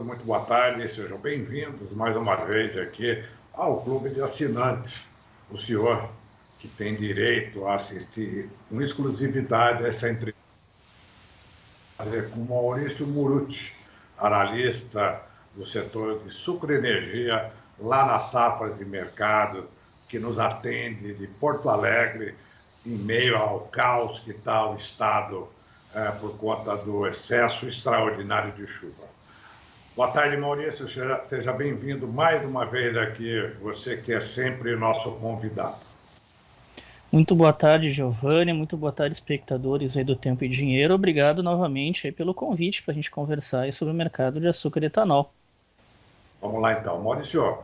todos, muito boa tarde, sejam bem-vindos mais uma vez aqui ao Clube de Assinantes. O senhor que tem direito a assistir com exclusividade a essa entrevista com Maurício Murucci, analista do setor de sucro e energia, lá na Safras e Mercado, que nos atende de Porto Alegre, em meio ao caos que está o estado por conta do excesso extraordinário de chuva. Boa tarde, Maurício, seja bem-vindo mais uma vez aqui, você que é sempre nosso convidado. Muito boa tarde, Giovanni, muito boa tarde, espectadores aí do Tempo e Dinheiro. Obrigado novamente aí pelo convite para a gente conversar aí sobre o mercado de açúcar e etanol. Vamos lá então, Maurício,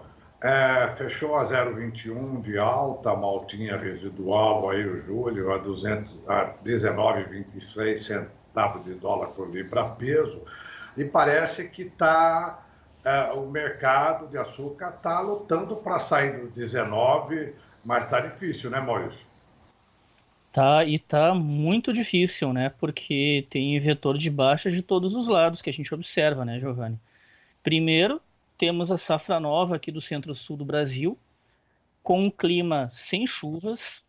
fechou a 0,21 de alta, maltinha residual aí o julho a 19,26 centavos de dólar por libra peso, e parece que o mercado de açúcar está lutando para sair do 19, mas está difícil, né, Maurício? Tá muito difícil, né? Porque tem vetor de baixa de todos os lados que a gente observa, né, Giovanni? Primeiro, temos a safra nova aqui do centro-sul do Brasil, com um clima sem chuvas,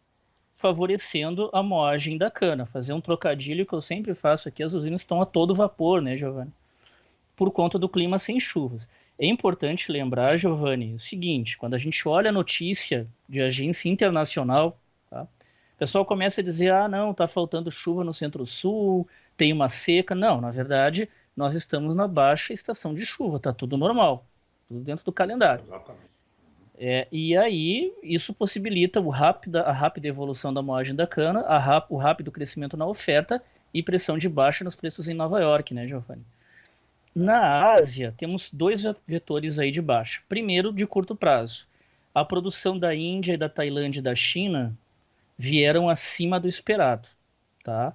favorecendo a moagem da cana. Fazer um trocadilho que eu sempre faço aqui, as usinas estão a todo vapor, né, Giovanni? Por conta do clima sem chuvas. É importante lembrar, Giovanni, o seguinte, quando a gente olha a notícia de agência internacional, tá? O pessoal começa a dizer, não, está faltando chuva no centro-sul, tem uma seca. Não, na verdade, nós estamos na baixa estação de chuva, está tudo normal, tudo dentro do calendário. Exatamente. E aí, isso possibilita a rápida evolução da moagem da cana, o rápido crescimento na oferta e pressão de baixa nos preços em Nova York, né, Giovanni? Na Ásia, temos dois vetores aí de baixa. Primeiro, de curto prazo. A produção da Índia e da Tailândia e da China vieram acima do esperado, tá?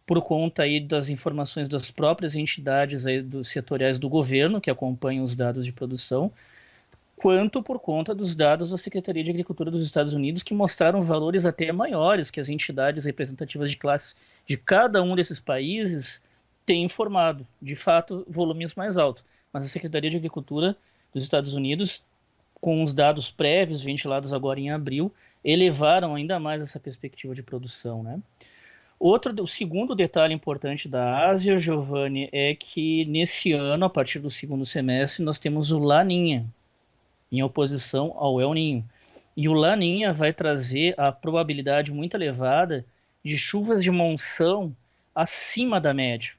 Por conta aí das informações das próprias entidades aí setoriais do governo, que acompanham os dados de produção, quanto por conta dos dados da Secretaria de Agricultura dos Estados Unidos, que mostraram valores até maiores que as entidades representativas de classes de cada um desses países têm informado. De fato, volumes mais altos. Mas a Secretaria de Agricultura dos Estados Unidos, com os dados prévios ventilados agora em abril, elevaram ainda mais essa perspectiva de produção, né? O segundo detalhe importante da Ásia, Giovanni, é que nesse ano, a partir do segundo semestre, nós temos o Laninha, em oposição ao El Niño. E o Laninha vai trazer a probabilidade muito elevada de chuvas de monção acima da média.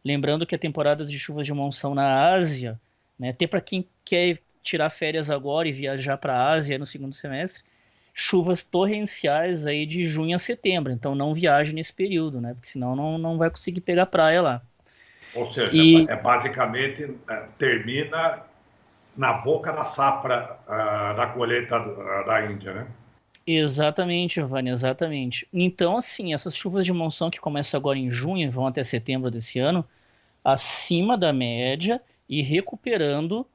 Lembrando que a temporada de chuvas de monção na Ásia, né, até para quem quer tirar férias agora e viajar para a Ásia no segundo semestre, chuvas torrenciais aí de junho a setembro. Então não viaje nesse período, né? Porque senão não vai conseguir pegar praia lá. Ou seja, basicamente termina na boca da safra da colheita da Índia, né? Exatamente, Giovanni, exatamente. Então, assim, essas chuvas de monção que começam agora em junho e vão até setembro desse ano, acima da média e recuperando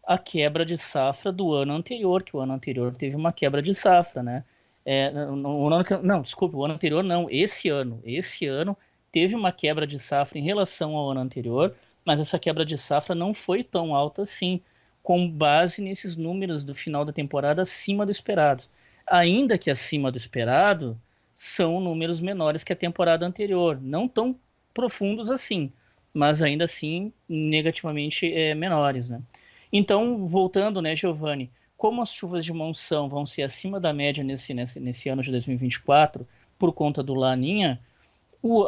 a quebra de safra do ano anterior, que o ano anterior teve uma quebra de safra, né? Desculpa, o ano anterior não, esse ano. Esse ano teve uma quebra de safra em relação ao ano anterior, mas essa quebra de safra não foi tão alta assim, com base nesses números do final da temporada acima do esperado. Ainda que acima do esperado, são números menores que a temporada anterior, não tão profundos assim, mas ainda assim negativamente menores, né? Então, voltando, né, Giovanni, como as chuvas de monção vão ser acima da média nesse ano de 2024, por conta do Laninha,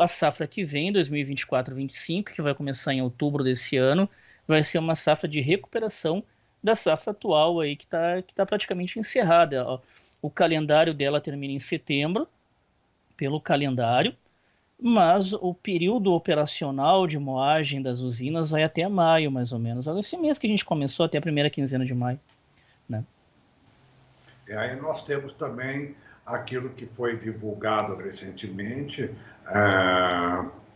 a safra que vem, 2024-25, que vai começar em outubro desse ano, vai ser uma safra de recuperação da safra atual aí, que tá praticamente encerrada. O calendário dela termina em setembro, pelo calendário, mas o período operacional de moagem das usinas vai até maio, mais ou menos. Esse mês que a gente começou, até a primeira quinzena de maio, né? E aí nós temos também aquilo que foi divulgado recentemente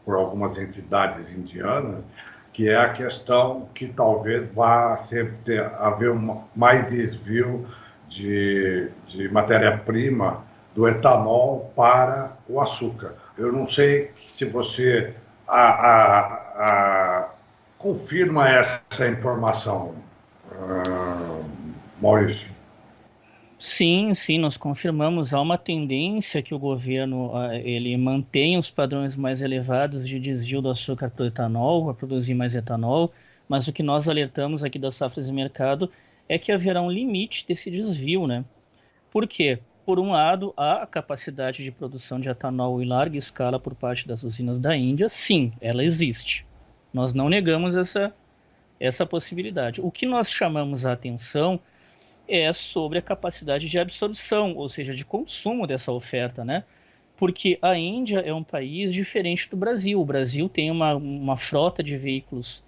por algumas entidades indianas, que é a questão que talvez vá haver mais desvio de matéria-prima do etanol para o açúcar. Eu não sei se você confirma essa informação, Maurício? Sim, sim, nós confirmamos. Há uma tendência que o governo ele mantenha os padrões mais elevados de desvio do açúcar para o etanol, a produzir mais etanol, mas o que nós alertamos aqui das safras de mercado é que haverá um limite desse desvio, né? Por quê? Por um lado, há a capacidade de produção de etanol em larga escala por parte das usinas da Índia. Sim, ela existe. Nós não negamos essa possibilidade. O que nós chamamos a atenção é sobre a capacidade de absorção, ou seja, de consumo dessa oferta, né? Porque a Índia é um país diferente do Brasil. O Brasil tem uma frota de veículos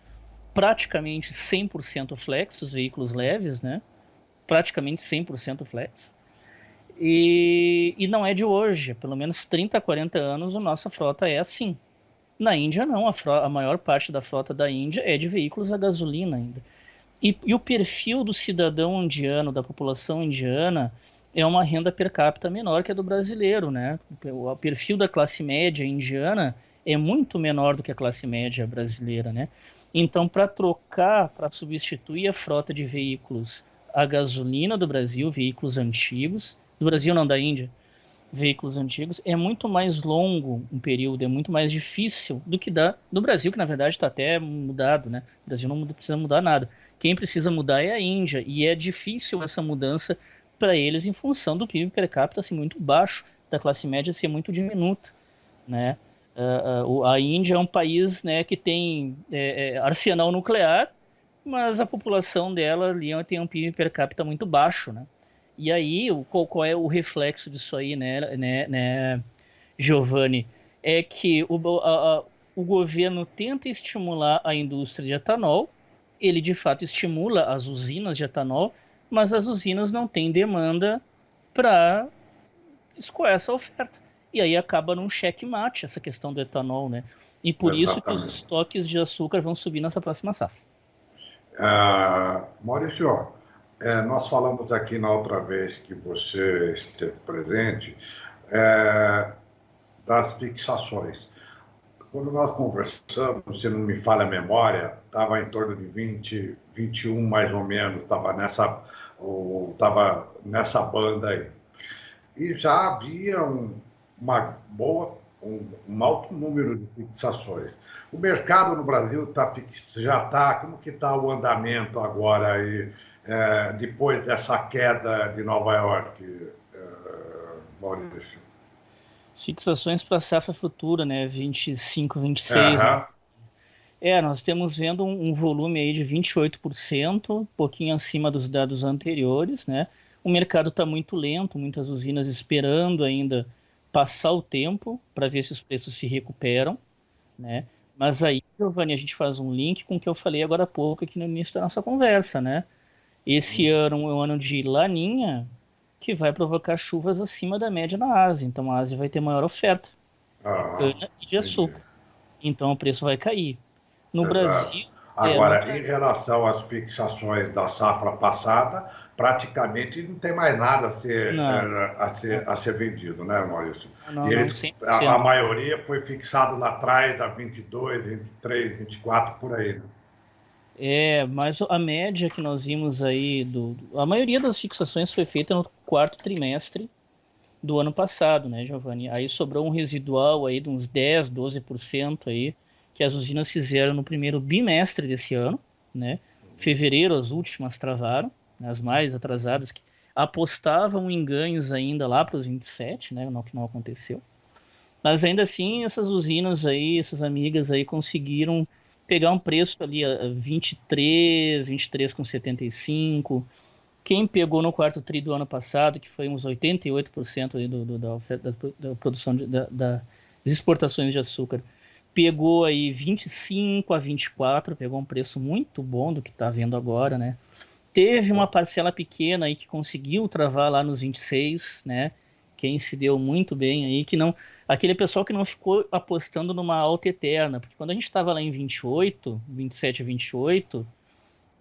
praticamente 100% flex, os veículos leves, né? Praticamente 100% flex. E não é de hoje, pelo menos 30, 40 anos a nossa frota é assim. Na Índia não, a maior parte da frota da Índia é de veículos a gasolina ainda. E o perfil do cidadão indiano, da população indiana, é uma renda per capita menor que a do brasileiro, né? O perfil da classe média indiana é muito menor do que a classe média brasileira, né? Então, para trocar, para substituir a frota de veículos a gasolina do Brasil, veículos antigos, do Brasil não, da Índia, veículos antigos, é muito mais longo um período, é muito mais difícil do que do Brasil, que na verdade está até mudado, né? O Brasil não precisa mudar nada. Quem precisa mudar é a Índia, e é difícil essa mudança para eles em função do PIB per capita ser muito baixo, da classe média ser muito diminuta, né? A Índia é um país, né, que tem arsenal nuclear, mas a população dela ali tem um PIB per capita muito baixo, né? E aí, qual é o reflexo disso aí, né, Giovanni? É que o governo tenta estimular a indústria de etanol, ele de fato estimula as usinas de etanol, mas as usinas não têm demanda para escoar essa oferta. E aí acaba num checkmate essa questão do etanol, né? E por isso que os Exatamente. estoques de açúcar vão subir nessa próxima safra. Maurício, nós falamos aqui na outra vez que você esteve presente, é, das fixações. Quando nós conversamos, se não me falha a memória, estava em torno de 20, 21 mais ou menos, estava nessa banda aí. E já havia um alto número de fixações. O mercado no Brasil já está, como que está o andamento agora aí, depois dessa queda de Nova York, Maurício? Fixações para safra futura, né? 25, 26, né? Aham. Nós temos vendo um volume aí de 28%, um pouquinho acima dos dados anteriores, né? O mercado está muito lento, muitas usinas esperando ainda passar o tempo para ver se os preços se recuperam, né? Mas aí, Giovanni, a gente faz um link com o que eu falei agora há pouco aqui no início da nossa conversa, né? Esse ano é um ano de laninha que vai provocar chuvas acima da média na Ásia. Então a Ásia vai ter maior oferta de Aham, cana e de entendi. açúcar. Então o preço vai cair. No Exato. Brasil, no Agora, em Brasil, relação às fixações da safra passada, praticamente não tem mais nada não, a ser vendido, né, Maurício? E não, a 100%. maioria foi fixado lá atrás, da 22, 23, 24, por aí, né? Mas a média que nós vimos aí, a maioria das fixações foi feita no quarto trimestre do ano passado, né, Giovanni? Aí sobrou um residual aí de uns 10, 12% aí, que as usinas fizeram no primeiro bimestre desse ano, né? Fevereiro, as últimas travaram, né, as mais atrasadas, que apostavam em ganhos ainda lá para os 27, né? Não, que não aconteceu. Mas ainda assim, essas usinas aí, essas amigas aí conseguiram pegar um preço ali a 23,75. Quem pegou no quarto tri do ano passado, que foi uns 88% aí da oferta, da produção das exportações de açúcar, pegou aí 25 a 24, pegou um preço muito bom do que está vendo agora, né? Teve uma parcela pequena aí que conseguiu travar lá nos 26, né? Quem se deu muito bem aí, que não, aquele pessoal que não ficou apostando numa alta eterna, porque quando a gente estava lá em 28, 27 a 28, o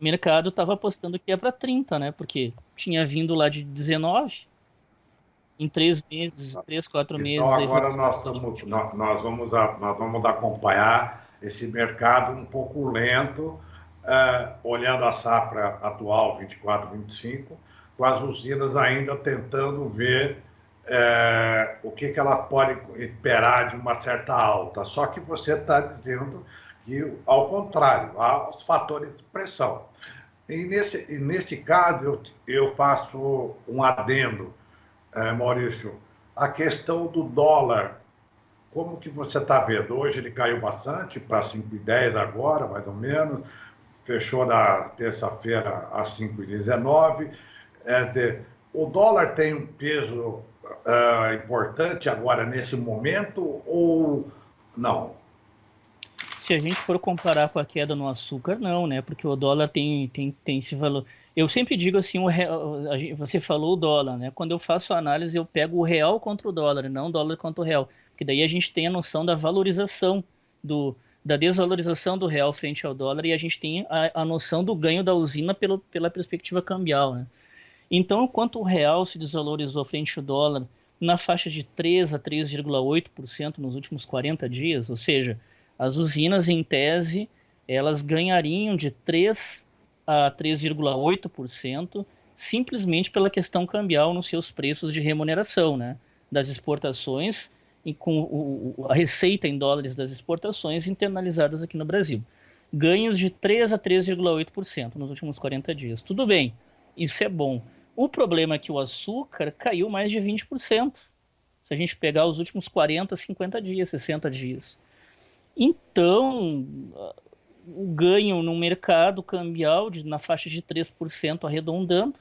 mercado estava apostando que ia para 30, né? Porque tinha vindo lá de 19, em 3 meses, 3, 4 Então, meses aí foi agora para 27, 28. nós vamos acompanhar esse mercado um pouco lento, olhando a safra atual, 24, 25, com as usinas ainda tentando ver o que elas podem esperar de uma certa alta. Só que você está dizendo que, ao contrário, há os fatores de pressão. E nesse caso, eu faço um adendo, Maurício, a questão do dólar. Como que você está vendo? Hoje ele caiu bastante, para 5,10 agora, mais ou menos. Fechou na terça-feira a 5,19. O dólar tem um peso importante agora, nesse momento, ou não? Se a gente for comparar com a queda no açúcar, não, né? Porque o dólar tem esse valor. Eu sempre digo assim, você falou o dólar, né? Quando eu faço a análise, eu pego o real contra o dólar, e não o dólar contra o real. Porque daí a gente tem a noção da valorização, da desvalorização do real frente ao dólar, e a gente tem a noção do ganho da usina pela perspectiva cambial, né? Então, enquanto o real se desvalorizou frente ao dólar na faixa de 3 a 3,8% nos últimos 40 dias, ou seja, as usinas, em tese, elas ganhariam de 3 a 3,8% simplesmente pela questão cambial nos seus preços de remuneração, né? Das exportações e com a receita em dólares das exportações internalizadas aqui no Brasil. Ganhos de 3 a 3,8% nos últimos 40 dias. Tudo bem, isso é bom. O problema é que o açúcar caiu mais de 20%. Se a gente pegar os últimos 40, 50 dias, 60 dias. Então, o ganho no mercado cambial na faixa de 3%, arredondando,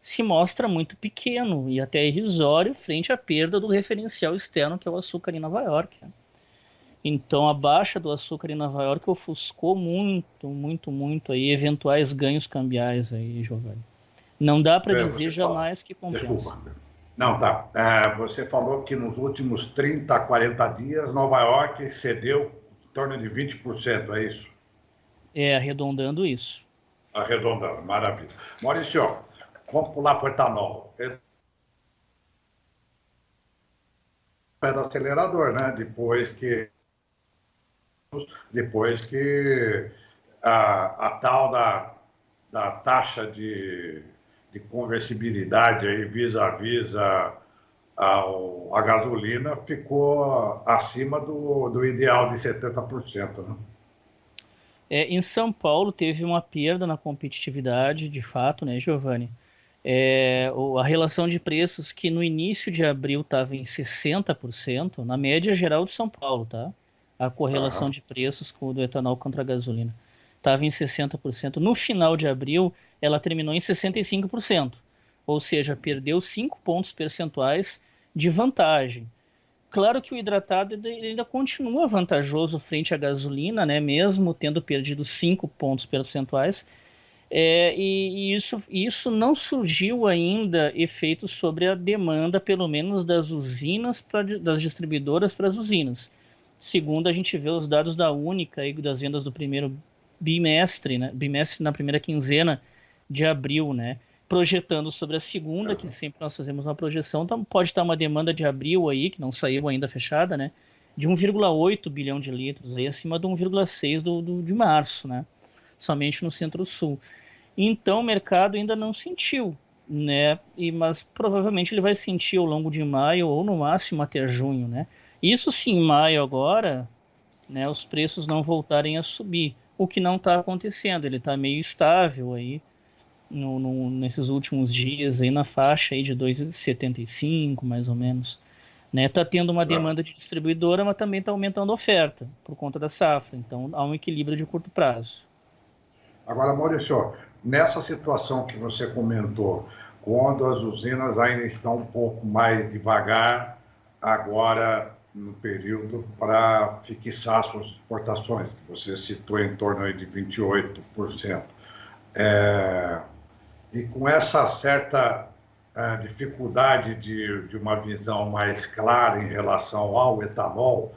se mostra muito pequeno e até irrisório frente à perda do referencial externo, que é o açúcar em Nova York. Então, a baixa do açúcar em Nova York ofuscou muito aí eventuais ganhos cambiais aí, Giovanni. Não dá para dizer jamais que compensa. Desculpa. Não, tá. Você falou que nos últimos 30 a 40 dias, Nova York cedeu em torno de 20%, é isso? Arredondando isso. Arredondando, maravilha. Maurício, vamos pular para o etanol. É do acelerador, né? Depois que a tal da taxa de conversibilidade aí vis-à-vis a gasolina ficou acima do ideal de 70%, né? Em São Paulo teve uma perda na competitividade, de fato, né, Giovanni? A relação de preços que no início de abril estava em 60%, na média geral de São Paulo, tá? A correlação de preços do etanol contra a gasolina estava em 60%. No final de abril, ela terminou em 65%, ou seja, perdeu 5 pontos percentuais de vantagem. Claro que o hidratado ainda continua vantajoso frente à gasolina, né, mesmo tendo perdido 5 pontos percentuais, e isso não surgiu ainda efeitos sobre a demanda, pelo menos das usinas, das distribuidoras para as usinas. Segundo a gente vê os dados da Única, aí, das vendas do primeiro bimestre, né, bimestre na primeira quinzena de abril, né, projetando sobre a segunda, que sempre nós fazemos uma projeção, então pode estar uma demanda de abril aí, que não saiu ainda fechada, né, de 1,8 bilhão de litros, aí acima do 1,6 de março, né, somente no Centro-Sul. Então o mercado ainda não sentiu, né, mas provavelmente ele vai sentir ao longo de maio ou no máximo até junho, né. Isso sim, em maio agora, né, os preços não voltarem a subir, o que não está acontecendo, ele está meio estável aí, nesses últimos dias, aí na faixa aí de 2,75 mais ou menos. Está tendo uma demanda de distribuidora, mas também está aumentando a oferta por conta da safra. Então há um equilíbrio de curto prazo. Agora, Maurício, nessa situação que você comentou, quando as usinas ainda estão um pouco mais devagar, agora no período para fixar suas exportações, que você citou em torno aí de 28%. E com essa certa dificuldade de uma visão mais clara em relação ao etanol,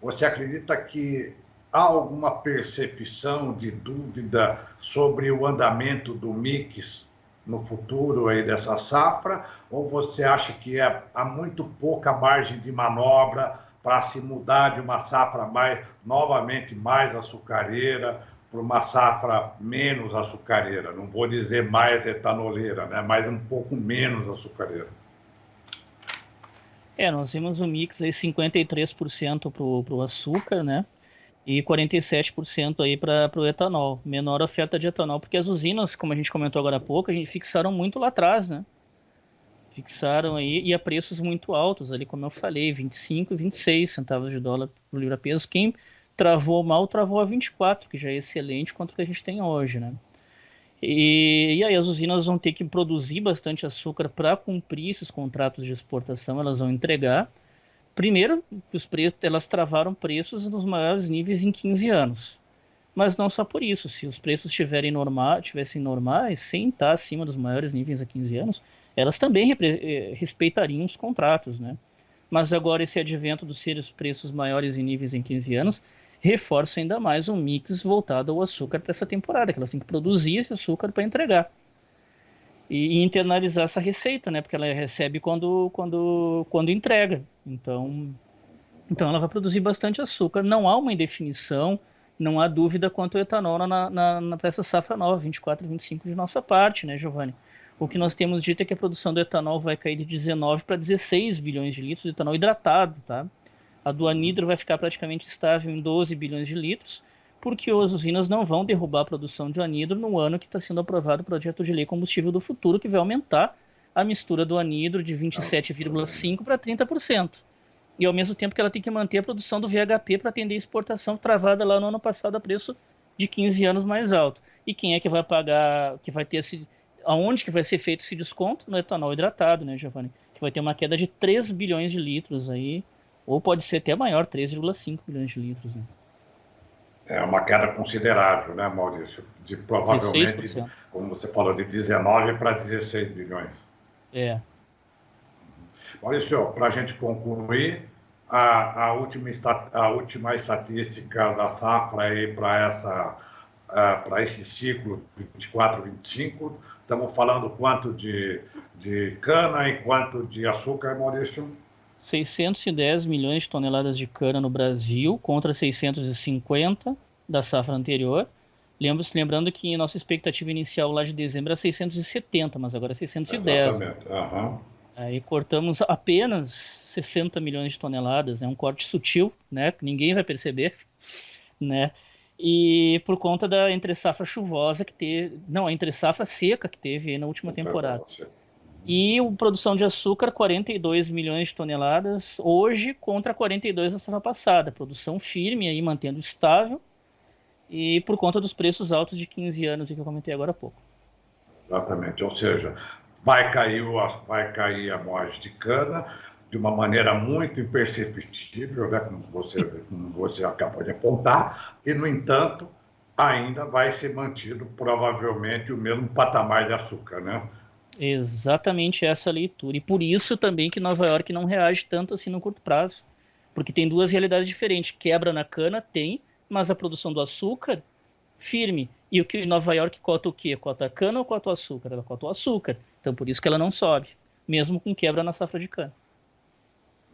você acredita que há alguma percepção de dúvida sobre o andamento do mix no futuro aí dessa safra? Ou você acha que há muito pouca margem de manobra para se mudar de uma safra novamente mais açucareira para uma safra menos açucareira? Não vou dizer mais etanoleira, né? Mas um pouco menos açucareira. Nós vimos um mix aí 53% para o açúcar, né? E 47% aí para o etanol. Menor oferta de etanol, porque as usinas, como a gente comentou agora há pouco, a gente fixaram muito lá atrás, né? Fixaram aí e a preços muito altos, ali como eu falei, 25 e 26 centavos de dólar por libra-peso. Quem travou mal, travou a 24, que já é excelente quanto que a gente tem hoje, né? E aí as usinas vão ter que produzir bastante açúcar para cumprir esses contratos de exportação, elas vão entregar. Primeiro, elas travaram preços nos maiores níveis em 15 anos. Mas não só por isso. Se os preços tivessem normais, sem estar acima dos maiores níveis há 15 anos, elas também respeitariam os contratos, né? Mas agora esse advento dos preços maiores em níveis em 15 anos reforça ainda mais um mix voltado ao açúcar para essa temporada, que elas têm que produzir esse açúcar para entregar. E internalizar essa receita, né? Porque ela recebe quando entrega. Então ela vai produzir bastante açúcar. Não há uma indefinição, não há dúvida quanto ao etanol para essa safra nova, 24 e 25 de nossa parte, né, Giovanni? O que nós temos dito é que a produção do etanol vai cair de 19 para 16 bilhões de litros de etanol hidratado, tá? A do anidro vai ficar praticamente estável em 12 bilhões de litros, porque as usinas não vão derrubar a produção de anidro no ano que está sendo aprovado o projeto de lei combustível do futuro, que vai aumentar a mistura do anidro de 27,5% para 30%. E ao mesmo tempo que ela tem que manter a produção do VHP para atender a exportação travada lá no ano passado a preço de 15 anos mais alto. E quem é que vai pagar, que vai ter aonde que vai ser feito esse desconto? No etanol hidratado, né, Giovanni? Que vai ter uma queda de 3 bilhões de litros aí, ou pode ser até maior, 3,5 bilhões de litros, né? É uma queda considerável, né, Maurício? Provavelmente, 16%. como você falou, de 19 para 16 bilhões. É. Maurício, para a gente concluir, a última estatística da safra aí para esse ciclo 24-25, estamos falando quanto de cana e quanto de açúcar, Maurício? 610 milhões de toneladas de cana no Brasil contra 650 da safra anterior. Lembrando que nossa expectativa inicial lá de dezembro era 670, mas agora é 610. Exatamente. Uhum. Aí cortamos apenas 60 milhões de toneladas, é um corte sutil, né? Que ninguém vai perceber, né? E por conta da entre-safra chuvosa que teve, não, a entre-safra seca que teve na última temporada. E a produção de açúcar, 42 milhões de toneladas hoje contra 42 da safra passada. Produção firme aí, mantendo estável, e por conta dos preços altos de 15 anos que eu comentei agora há pouco. Exatamente, ou seja, vai cair a margem de cana de uma maneira muito imperceptível, né, como você acabou de apontar, e, no entanto, ainda vai ser mantido provavelmente o mesmo patamar de açúcar, né? Exatamente essa leitura. E por isso também que Nova York não reage tanto assim no curto prazo. Porque tem duas realidades diferentes. Quebra na cana, tem, mas a produção do açúcar, firme. E o que Nova York cota o quê? Cota a cana ou cota o açúcar? Ela cota o açúcar. Então por isso que ela não sobe, mesmo com quebra na safra de cana.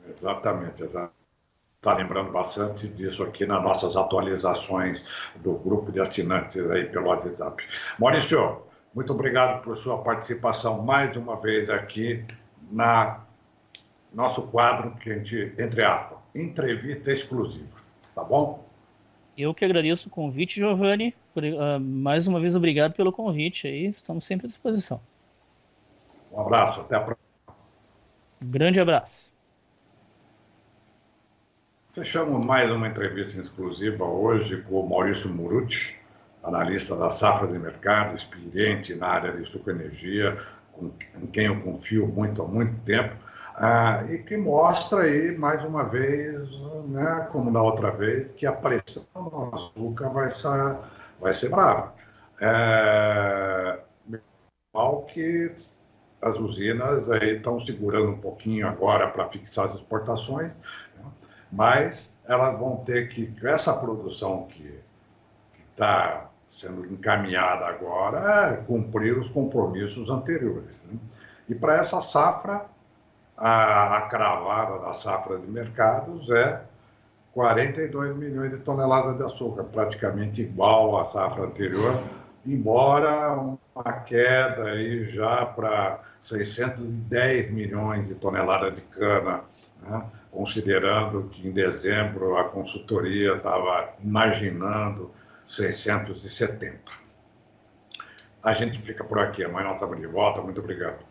Exatamente, exatamente. Está lembrando bastante disso aqui nas nossas atualizações do grupo de assinantes aí pelo WhatsApp. Maurício, muito obrigado por sua participação mais uma vez aqui na nosso quadro que a gente, entre aspas, entrevista exclusiva, tá bom? Eu que agradeço o convite, Giovanni. Mais uma vez, obrigado pelo convite aí. Estamos sempre à disposição. Um abraço, até a próxima. Um grande abraço. Fechamos mais uma entrevista exclusiva hoje com o Maurício Murucci, analista da safra de mercado, experiente na área de sucroenergia, em quem eu confio muito há muito tempo, e que mostra aí, mais uma vez, né, como na outra vez, que a pressão no açúcar vai ser brava. Mal que as usinas aí estão segurando um pouquinho agora para fixar as exportações, né? Mas elas vão ter que, essa produção que está sendo encaminhada agora, cumprir os compromissos anteriores, né? E para essa safra, a cravada da safra de mercados é 42 milhões de toneladas de açúcar, praticamente igual à safra anterior, embora uma queda aí já para 610 milhões de toneladas de cana, né? Considerando que em dezembro a consultoria estava imaginando 670. A gente fica por aqui, amanhã nós estamos de volta, muito obrigado.